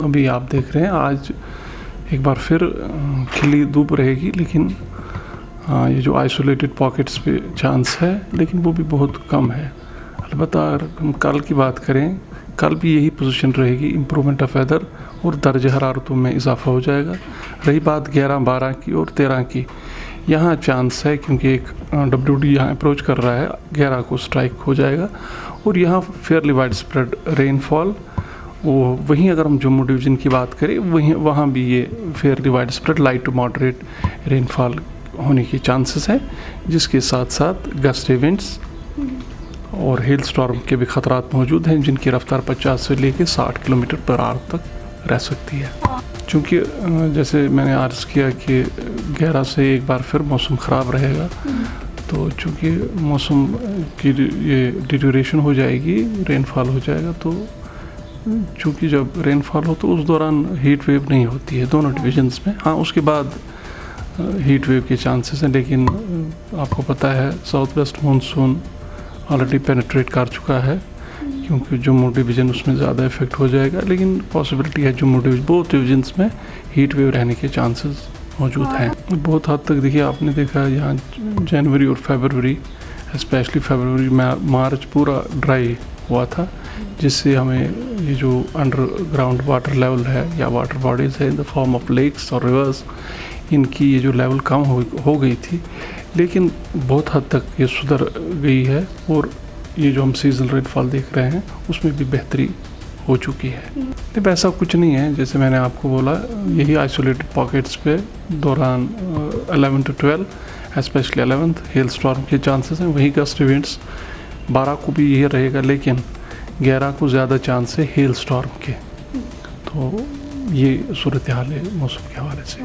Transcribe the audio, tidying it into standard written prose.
अभी आप देख रहे हैं आज एक बार फिर खिली धूप रहेगी, लेकिन ये जो आइसोलेटेड पॉकेट्स पे चांस है, लेकिन वो भी बहुत कम है। अलबत्ता अगर हम कल की बात करें, कल भी यही पोजीशन रहेगी, इम्प्रूवमेंट ऑफ वेदर और दर्ज हरारतों में इजाफा हो जाएगा। रही बात 11, 12 की और 13 की, यहाँ चांस है क्योंकि एक WD यहाँ अप्रोच कर रहा है, 11 को स्ट्राइक हो जाएगा और यहाँ फेयरली वाइड स्प्रेड रेनफॉल। वो वहीं अगर हम जम्मू डिवीज़न की बात करें, वहाँ भी ये fairly widespread light to moderate rainfall होने के चांसेस हैं, जिसके साथ साथ गस्ट इवेंट्स और हेल स्टॉर्म के भी खतरात मौजूद हैं, जिनकी रफ्तार 50 से लेकर 60 किलोमीटर पर आवर तक रह सकती है। चूँकि जैसे मैंने अर्ज़ किया कि 11 से एक बार फिर मौसम ख़राब रहेगा, तो चूँकि मौसम की ये डिटेरियोरेशन हो जाएगी, रेनफॉल हो जाएगा, तो चूँकि जब रेनफॉल हो तो उस दौरान हीट वेव नहीं होती है दोनों डिविजन्स में। हाँ, उसके बाद हीट वेव के चांसेस हैं, लेकिन आपको पता है south west monsoon already penetrate कर चुका है, क्योंकि जम्मू डिवीज़न उसमें ज़्यादा इफेक्ट हो जाएगा। लेकिन पॉसिबिलिटी है जम्मू डिवीज़न, बोथ डिविजन्स में हीट वेव रहने के चांसेस मौजूद हैं। बहुत हद तक देखिए, आपने देखा यहाँ जनवरी और फरवरी, स्पेशली फरवरी मार्च पूरा ड्राई हुआ था, जिससे हमें ये जो अंडरग्राउंड वाटर लेवल है या वाटर बॉडीज़ है in the form of lakes और रिवर्स, इनकी ये जो लेवल कम हो गई थी, लेकिन बहुत हद तक ये सुधर गई है और ये जो हम सीजनल रेनफॉल देख रहे हैं उसमें भी बेहतरी हो चुकी है। लेकिन ऐसा कुछ नहीं है, जैसे मैंने आपको बोला, यही आइसोलेटेड पॉकेट्स पे दौरान 11 to 12 specially 11th hello storm के चांसेस हैं। वही गस्ट इवेंट्स 12 को भी यही रहेगा, लेकिन 11 को ज़्यादा चांस है हेल स्टॉर्म के। तो ये सूरत हाल है मौसम के हवाले से।